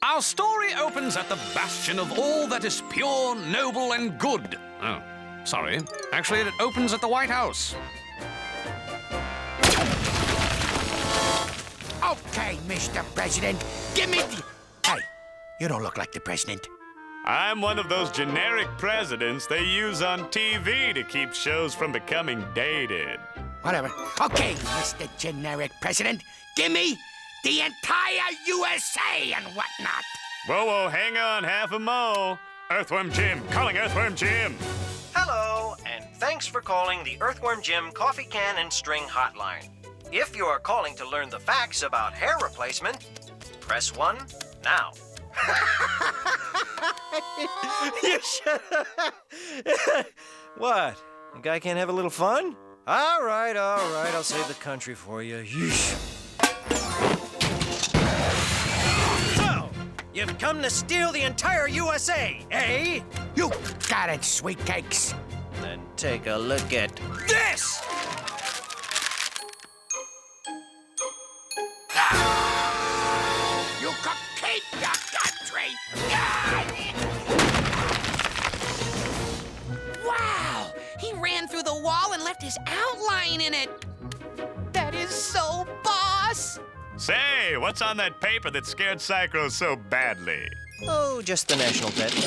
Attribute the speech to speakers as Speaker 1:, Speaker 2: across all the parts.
Speaker 1: Our story opens at the bastion of all that is pure, noble, and good. Oh, sorry. Actually, it opens at the White House.
Speaker 2: Okay, Mr. President, give me the... Hey, you don't look like the president.
Speaker 3: I'm one of those generic presidents they use on TV to keep shows from becoming dated.
Speaker 2: Whatever. Okay, Mr. Generic President, give me the entire USA and whatnot.
Speaker 3: Whoa, hang on, half a mo. Earthworm Jim, calling Earthworm Jim.
Speaker 4: Hello, and thanks for calling the Earthworm Jim Coffee Can and String Hotline. If you are calling to learn the facts about hair replacement, press 1 now.
Speaker 5: You should. What? The guy can't have a little fun? All right, I'll save the country for you. Yeesh. So, you've come to steal the entire USA, eh?
Speaker 2: You got it, sweet cakes.
Speaker 5: Then take a look at this!
Speaker 2: You could keep your country.
Speaker 6: Wow! He ran through the wall and left his outline in it. That is so boss!
Speaker 3: Say, what's on that paper that scared Psycho so badly?
Speaker 5: Oh, just the national debt.
Speaker 6: He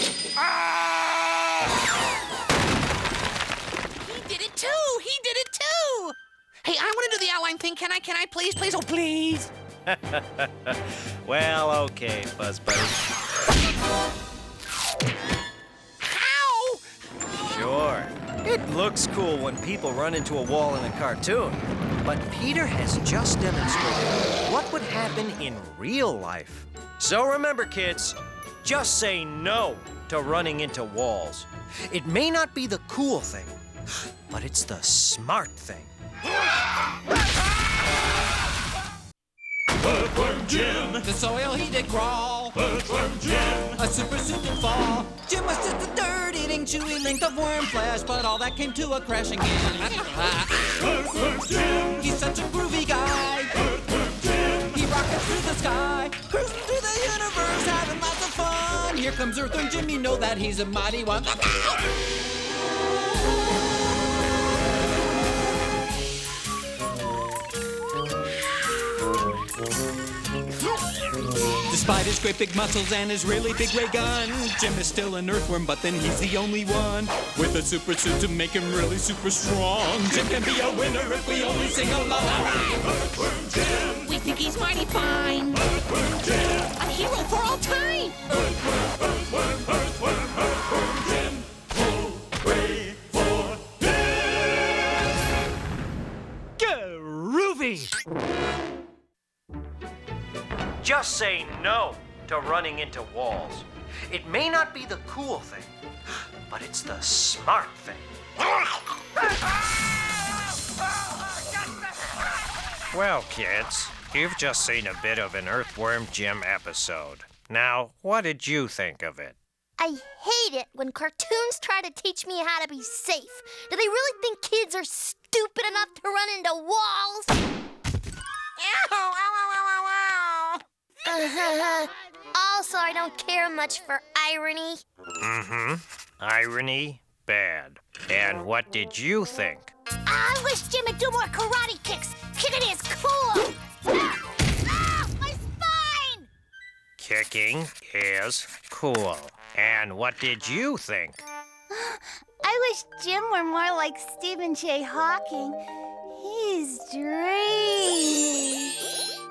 Speaker 6: did it too! He did it too! Hey, I want to do the outline thing. Can I please? Please, oh please!
Speaker 5: Well, okay, Fuzz Buddy.
Speaker 6: How?
Speaker 5: Sure. It looks cool when people run into a wall in a cartoon. But Peter has just demonstrated what would happen in real life. So remember, kids, just say no to running into walls. It may not be the cool thing, but it's the smart thing.
Speaker 7: Earthworm Jim,
Speaker 8: The soil he did crawl,
Speaker 7: Earthworm Jim,
Speaker 8: a super suit did fall. Jim was just a dirt-eating, chewy length of worm flesh, but all that came to a crashing end.
Speaker 7: Earthworm Jim,
Speaker 8: He's such a groovy guy.
Speaker 7: Earthworm Jim,
Speaker 8: He rockets through the sky, cruising through the universe, having lots of fun. Here comes Earthworm Jim, you know that he's a mighty one. Look out! Despite his great big muscles and his really big ray gun, Jim is still an earthworm, but then he's the only one with a super suit to make him really super strong. Jim can be a winner if we only sing along.
Speaker 7: Earthworm Jim,
Speaker 6: We think he's mighty fine.
Speaker 7: Earthworm Jim,
Speaker 6: A hero for all time.
Speaker 7: Earthworm Jim. Hooray for him!
Speaker 5: Groovy! Just say no to running into walls. It may not be the cool thing, but it's the smart thing. Well, kids, you've just seen a bit of an Earthworm Jim episode. Now, what did you think of it?
Speaker 9: I hate it when cartoons try to teach me how to be safe. Do they really think kids are stupid enough to run into walls? Also, I don't care much for irony.
Speaker 5: Irony, bad. And what did you think?
Speaker 9: I wish Jim would do more karate kicks. Kicking is cool. My spine!
Speaker 5: Kicking is cool. And what did you think?
Speaker 9: I wish Jim were more like Stephen J. Hawking. He's dreamy.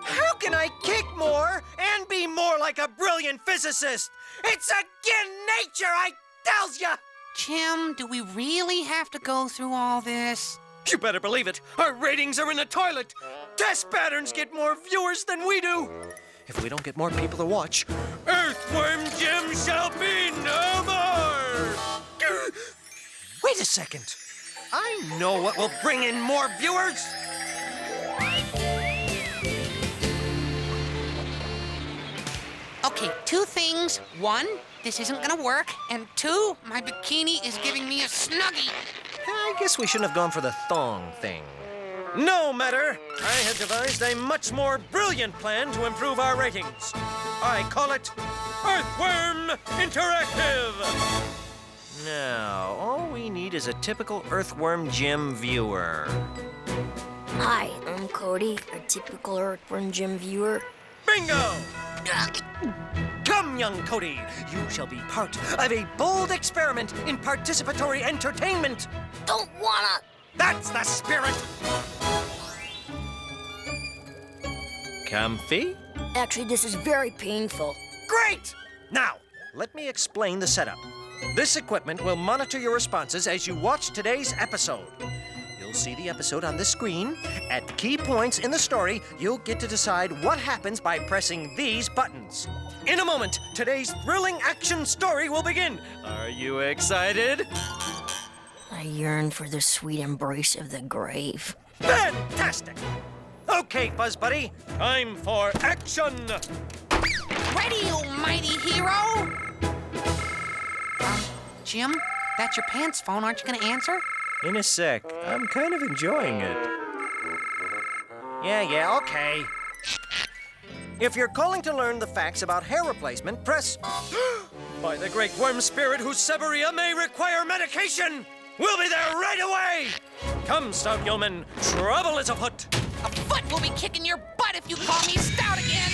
Speaker 5: How can I kick more and be more like a brilliant physicist? It's against nature, I tells ya!
Speaker 6: Jim, do we really have to go through all this?
Speaker 5: You better believe it. Our ratings are in the toilet. Test patterns get more viewers than we do. If we don't get more people to watch, Earthworm Jim shall be no more! Wait a second. I know what will bring in more viewers.
Speaker 6: Okay, two things. One, this isn't gonna work. And two, my bikini is giving me a snuggie.
Speaker 5: I guess we shouldn't have gone for the thong thing. No matter. I have devised a much more brilliant plan to improve our ratings. I call it Earthworm Interactive. Now, all we need is a typical Earthworm Jim viewer.
Speaker 9: Hi, I'm Cody, a typical Earthworm Jim viewer.
Speaker 5: Bingo! Come, young Cody. You shall be part of a bold experiment in participatory entertainment.
Speaker 9: Don't wanna.
Speaker 5: That's the spirit. Comfy?
Speaker 9: Actually, this is very painful.
Speaker 5: Great! Now, let me explain the setup. This equipment will monitor your responses as you watch today's episode. You'll see the episode on the screen. At key points in the story, you'll get to decide what happens by pressing these buttons. In a moment, today's thrilling action story will begin. Are you excited?
Speaker 9: I yearn for the sweet embrace of the grave.
Speaker 5: Fantastic! Okay, Fuzz Buddy, time for action!
Speaker 6: Ready, you mighty hero? Jim, that's your pants phone. Aren't you gonna answer?
Speaker 5: In a sec. I'm kind of enjoying it. Yeah, okay. If you're calling to learn the facts about hair replacement, press... By the great worm spirit whose severia may require medication! We'll be there right away! Come, stout yeoman, trouble is afoot!
Speaker 6: A foot will be kicking your butt if you call me stout again!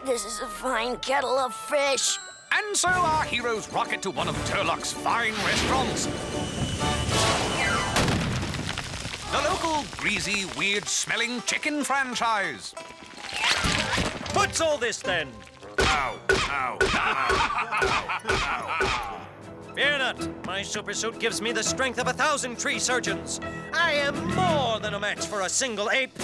Speaker 9: This is a fine kettle of fish.
Speaker 1: And so our heroes rocket to one of Turlock's fine restaurants. The local greasy, weird-smelling chicken franchise.
Speaker 5: What's all this, then?
Speaker 1: Ow, ow, ow, ow.
Speaker 5: Fear not. My supersuit gives me the strength of 1,000 tree surgeons. I am more than a match for a single ape.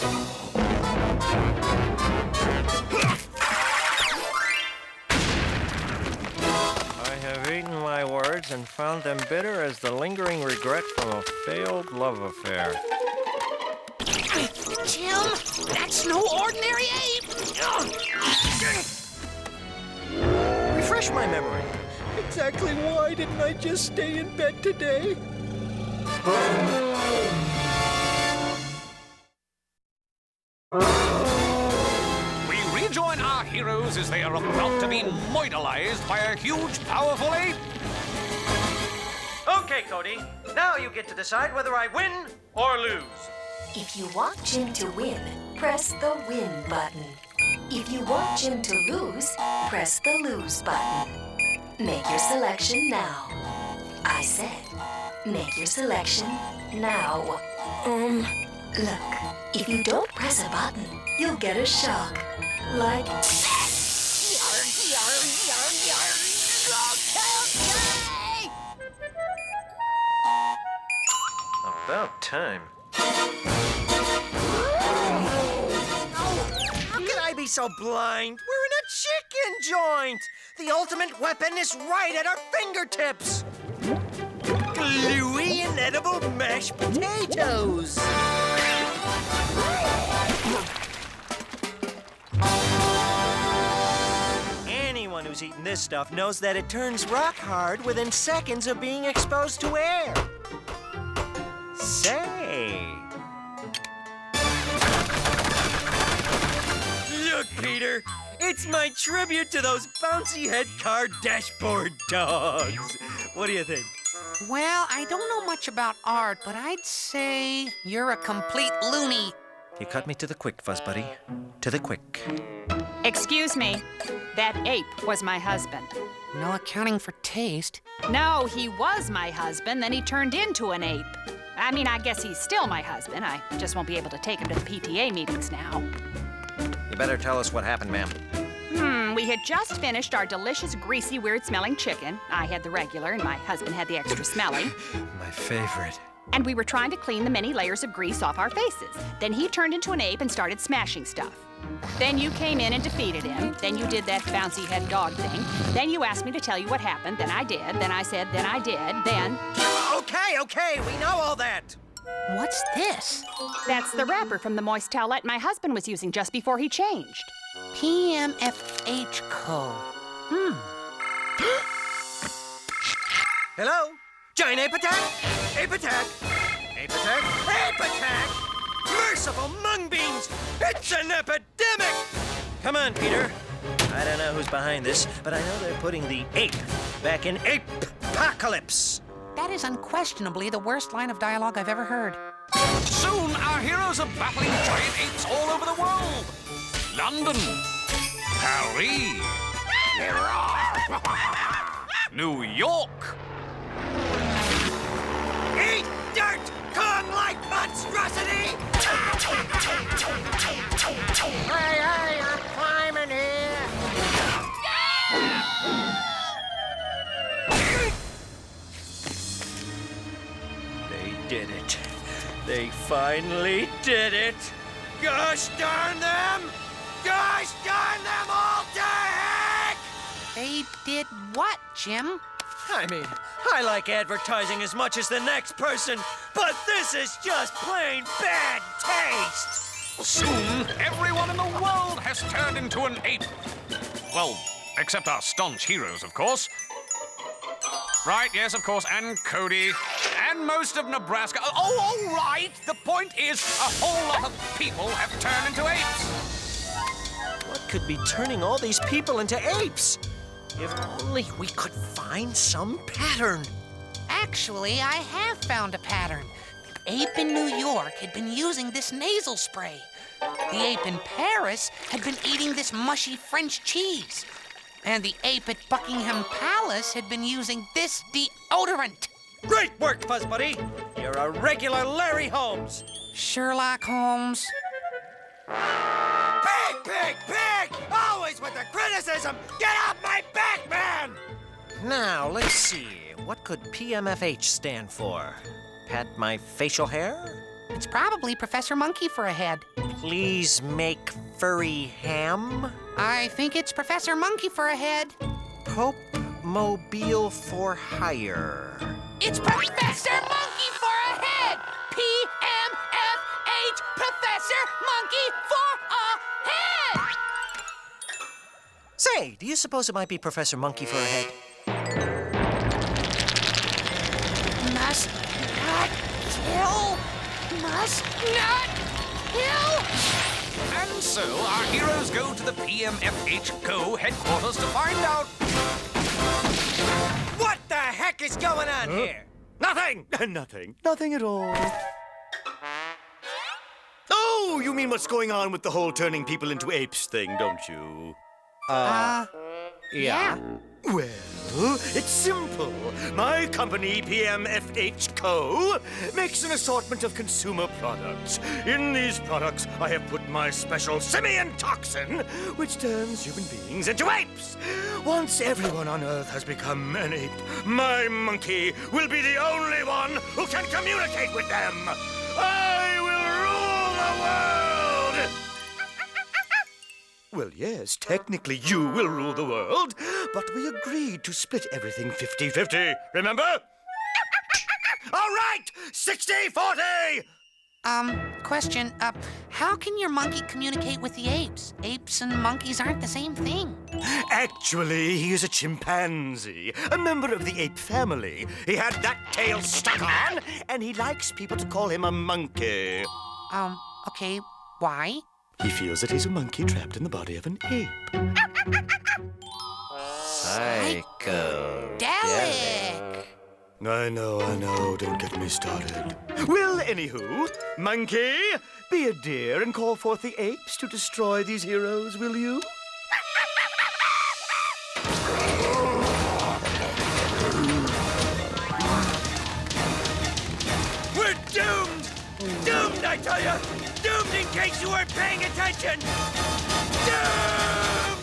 Speaker 5: I have eaten my words and found them bitter as the lingering regret from a failed love affair.
Speaker 6: Jim, that's no ordinary ape!
Speaker 5: Refresh my memory.
Speaker 7: Exactly why didn't I just stay in bed today?
Speaker 1: We rejoin our heroes as they are about to be moidalized by a huge, powerful ape.
Speaker 5: Okay, Cody. Now you get to decide whether I win or lose.
Speaker 10: If you want Jim to win, press the win button. If you want Jim to lose, press the lose button. Make your selection now. I said, make your selection now. Look, if you don't press a button, you'll get a shock. Like...
Speaker 5: About time. How can I be so blind? We're in a chicken joint! The ultimate weapon is right at our fingertips! Gluey and edible mashed potatoes! Anyone who's eaten this stuff knows that it turns rock hard within seconds of being exposed to air. Say. Look, Peter, it's my tribute to those bouncy head car dashboard dogs. What do you think?
Speaker 6: Well, I don't know much about art, but I'd say you're a complete loony.
Speaker 5: You cut me to the quick, Fuzz Buddy. To the quick.
Speaker 11: Excuse me. That ape was my husband.
Speaker 6: No accounting for taste.
Speaker 11: No, he was my husband, then he turned into an ape. I mean, I guess he's still my husband. I just won't be able to take him to the PTA meetings now.
Speaker 5: You better tell us what happened, ma'am.
Speaker 11: We had just finished our delicious, greasy, weird-smelling chicken. I had the regular, and my husband had the extra smelly.
Speaker 5: My favorite.
Speaker 11: And we were trying to clean the many layers of grease off our faces. Then he turned into an ape and started smashing stuff. Then you came in and defeated him. Then you did that bouncy head dog thing. Then you asked me to tell you what happened. Then I did. Then I said, then I did. Then...
Speaker 5: Okay, we know all that.
Speaker 6: What's this?
Speaker 11: That's the wrapper from the moist towelette my husband was using just before he changed.
Speaker 6: PMFH code.
Speaker 5: Hello? Giant ape attack? Ape attack? Ape attack! Ape attack! Merciful mung beans! It's an epidemic! Come on, Peter. I don't know who's behind this, but I know they're putting the ape back in ape-apocalypse.
Speaker 6: That is unquestionably the worst line of dialogue I've ever heard.
Speaker 1: Soon, our heroes are battling giant apes all over the world. London, Paris, New York.
Speaker 2: Eat dirt, Kong-like monstrosity! Hey, I'm climbing here.
Speaker 5: They did it. They finally did it. Gosh darn them! Gosh darn them all to heck!
Speaker 6: They did what, Jim?
Speaker 5: I mean, I like advertising as much as the next person, but this is just plain bad taste!
Speaker 1: Soon, everyone in the world has turned into an ape. Well, except our staunch heroes, of course. Right, yes, of course, and Cody, and most of Nebraska. Oh, all right! The point is, a whole lot of people have turned into apes.
Speaker 5: What could be turning all these people into apes? If only we could find some pattern.
Speaker 6: Actually, I have found a pattern. The ape in New York had been using this nasal spray. The ape in Paris had been eating this mushy French cheese. And the ape at Buckingham Palace had been using this deodorant.
Speaker 5: Great work, Fuzz Buddy. You're a regular Larry Holmes.
Speaker 6: Sherlock Holmes.
Speaker 2: Pig! Always with the criticism! Get off my back, man!
Speaker 5: Now, let's see. What could PMFH stand for? Pat my facial hair?
Speaker 6: It's probably Professor Monkey for a head.
Speaker 5: Please make furry ham?
Speaker 6: I think it's Professor Monkey for a head.
Speaker 5: Pope Mobile for hire.
Speaker 6: It's Professor Monkey for a head! PMFH, Professor Monkey for a head!
Speaker 5: Say, do you suppose it might be Professor Monkey for a head?
Speaker 6: Must not kill. Must not kill.
Speaker 1: And so, our heroes go to the PMFH Go headquarters to find out.
Speaker 5: What the heck is going on here? Nothing!
Speaker 7: Nothing at all. Oh, you mean what's going on with the whole turning people into apes thing, don't you?
Speaker 6: Yeah.
Speaker 7: Well, it's simple. My company, PMFH Co., makes an assortment of consumer products. In these products, I have put my special simian toxin, which turns human beings into apes. Once everyone on Earth has become an ape, my monkey will be the only one who can communicate with them. I will rule the world! Well, yes, technically you will rule the world, but we agreed to split everything 50-50, remember? All right, 60-40!
Speaker 6: Question, how can your monkey communicate with the apes? Apes and monkeys aren't the same thing.
Speaker 7: Actually, he is a chimpanzee, a member of the ape family. He had that tail stuck on, and he likes people to call him a monkey.
Speaker 6: Okay, why?
Speaker 7: He feels that he's a monkey trapped in the body of an ape.
Speaker 6: Psychedelic.
Speaker 7: I know, don't get me started. Well, anywho, monkey, be a dear and call forth the apes to destroy these heroes, will you?
Speaker 5: We're doomed! Doomed, I tell you! Doomed in case you weren't paying attention! Doomed!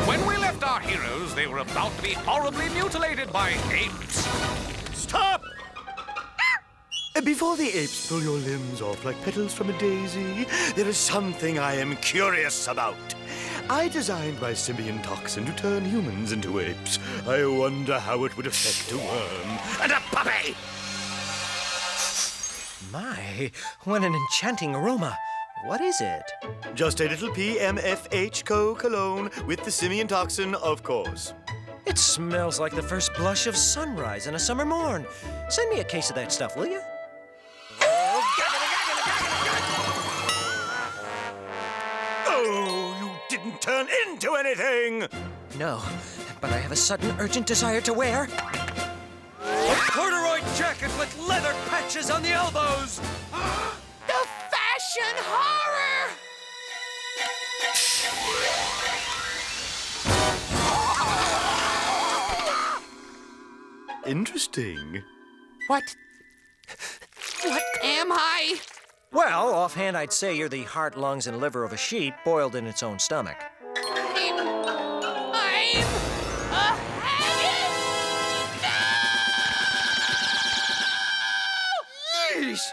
Speaker 1: When we left our heroes, they were about to be horribly mutilated by apes.
Speaker 7: Stop! Before the apes pull your limbs off like petals from a daisy, there is something I am curious about. I designed my simian toxin to turn humans into apes. I wonder how it would affect a worm and a puppy!
Speaker 5: My, what an enchanting aroma. What is it?
Speaker 7: Just a little PMFH Co cologne with the simian toxin, of course.
Speaker 5: It smells like the first blush of sunrise in a summer morn. Send me a case of that stuff, will you?
Speaker 7: Oh, you didn't turn into anything!
Speaker 5: No, but I have a sudden urgent desire to wear a corduroy jacket with leather patches on the elbows.
Speaker 6: The fashion horror!
Speaker 7: Interesting.
Speaker 6: What am I?
Speaker 5: Well, offhand, I'd say you're the heart, lungs, and liver of a sheep boiled in its own stomach.
Speaker 6: I'm a haggis!
Speaker 5: Yeesh!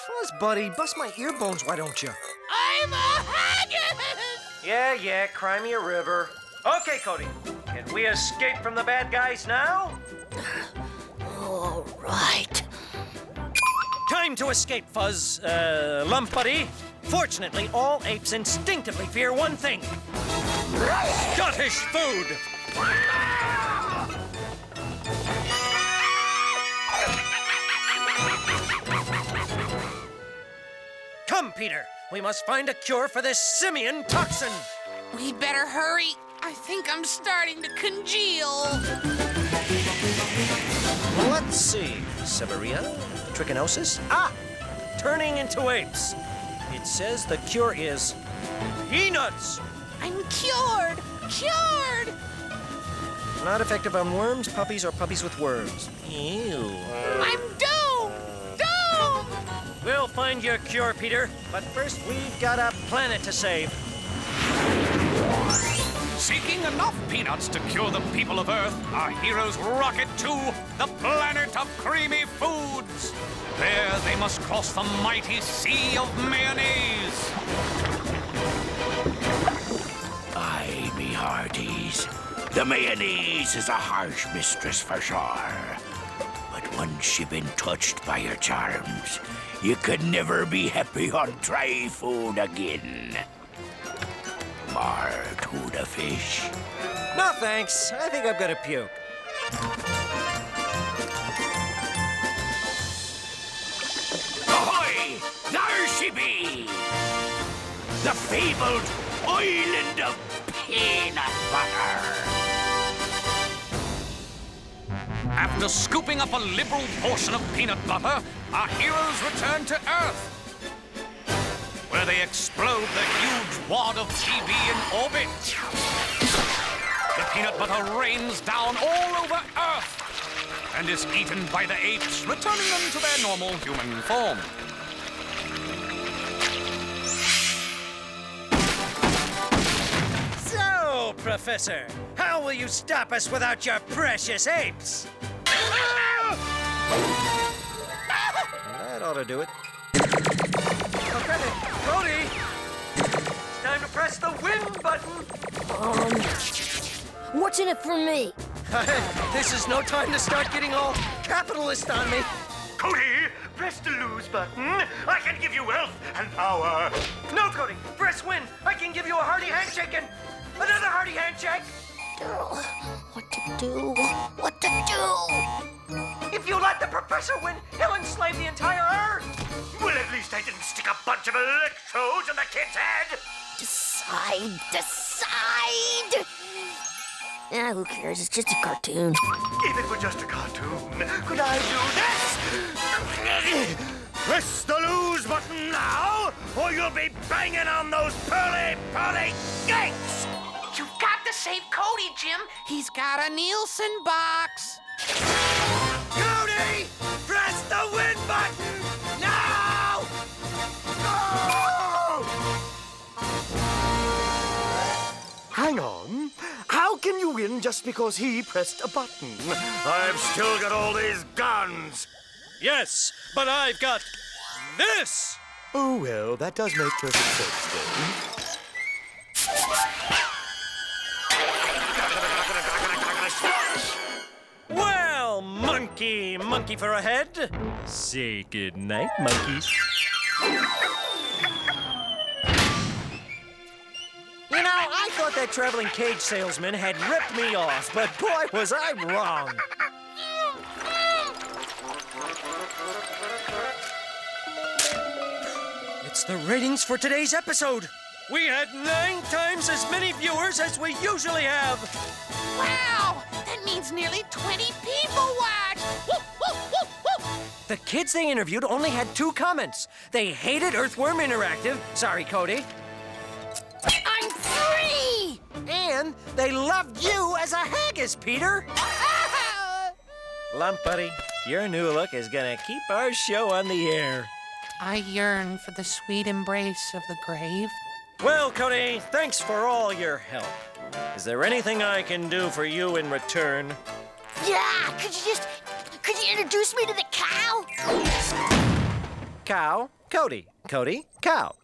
Speaker 5: Fuzz, buddy, bust my ear bones, why don't you?
Speaker 6: I'm a haggis!
Speaker 4: Yeah, cry me a river. Okay, Cody. Can we escape from the bad guys now?
Speaker 9: All right.
Speaker 5: Time to escape, Fuzz, Lump Buddy. Fortunately, all apes instinctively fear one thing. Scottish food! Come, Peter. We must find a cure for this simian toxin.
Speaker 6: We better hurry. I think I'm starting to congeal.
Speaker 5: Let's see. Severia? Trichinosis? Ah! Turning into apes. It says the cure is peanuts.
Speaker 6: I'm cured! Cured!
Speaker 5: Not effective on worms, puppies, or puppies with worms. Ew.
Speaker 6: I'm doomed! Doomed!
Speaker 5: We'll find your cure, Peter. But first, we've got a planet to save.
Speaker 1: Seeking enough peanuts to cure the people of Earth, our heroes rocket to the planet of creamy foods. There they must cross the mighty sea of mayonnaise.
Speaker 2: Aye, me hearties. The mayonnaise is a harsh mistress for sure. But once she been touched by her charms, you could never be happy on dry food again. More tuna fish.
Speaker 5: No, thanks. I think I'm gonna puke.
Speaker 2: Ahoy! There she be! The fabled island of peanut butter.
Speaker 1: After scooping up a liberal portion of peanut butter, our heroes return to Earth, where they explode the huge wad of TV in orbit. The peanut butter rains down all over Earth and is eaten by the apes, returning them to their normal human form.
Speaker 5: So, Professor, how will you stop us without your precious apes? That ought to do it.
Speaker 4: Okay, Cody! It's time to press the win button!
Speaker 9: What's in it for me?
Speaker 5: This is no time to start getting all capitalist on me.
Speaker 7: Cody, press the lose button. I can give you wealth and power.
Speaker 4: No, Cody! Press win! I can give you a hearty handshake and another hearty handshake!
Speaker 9: What to do? What to do?
Speaker 4: If you let the professor win, he'll enslave the entire Earth!
Speaker 7: Well, at least I didn't stick a bunch of electrodes in the kid's head.
Speaker 9: Decide! Ah, who cares? It's just a cartoon.
Speaker 7: If it were just a cartoon, could I do this? Press the lose button now, or you'll be banging on those pearly gates!
Speaker 6: You've got to save Cody, Jim. He's got a Nielsen box.
Speaker 5: Cody! Press the win button! Now!
Speaker 7: Hang on. How can you win just because he pressed a button? I've still got all these guns.
Speaker 5: Yes, but I've got this!
Speaker 7: Oh, well, that does make perfect sense, then.
Speaker 5: Well, monkey for a head. Say goodnight, monkeys.
Speaker 6: You know, I
Speaker 5: thought that traveling cage salesman had ripped me off, but boy, was I wrong. It's the ratings for today's episode. We had 9 times as many viewers as we usually have.
Speaker 6: Wow! That means nearly 20 people watched! Woo, woo, woo, woo.
Speaker 5: The kids they interviewed only had 2 comments. They hated Earthworm Interactive. Sorry, Cody.
Speaker 9: I'm free!
Speaker 5: And they loved you as a haggis, Peter. Lump Buddy, your new look is gonna keep our show on the air.
Speaker 6: I yearn for the sweet embrace of the grave.
Speaker 5: Well, Cody, thanks for all your help. Is there anything I can do for you in return?
Speaker 9: Yeah, could you introduce me to the cow?
Speaker 5: Cow, Cody, Cody, cow.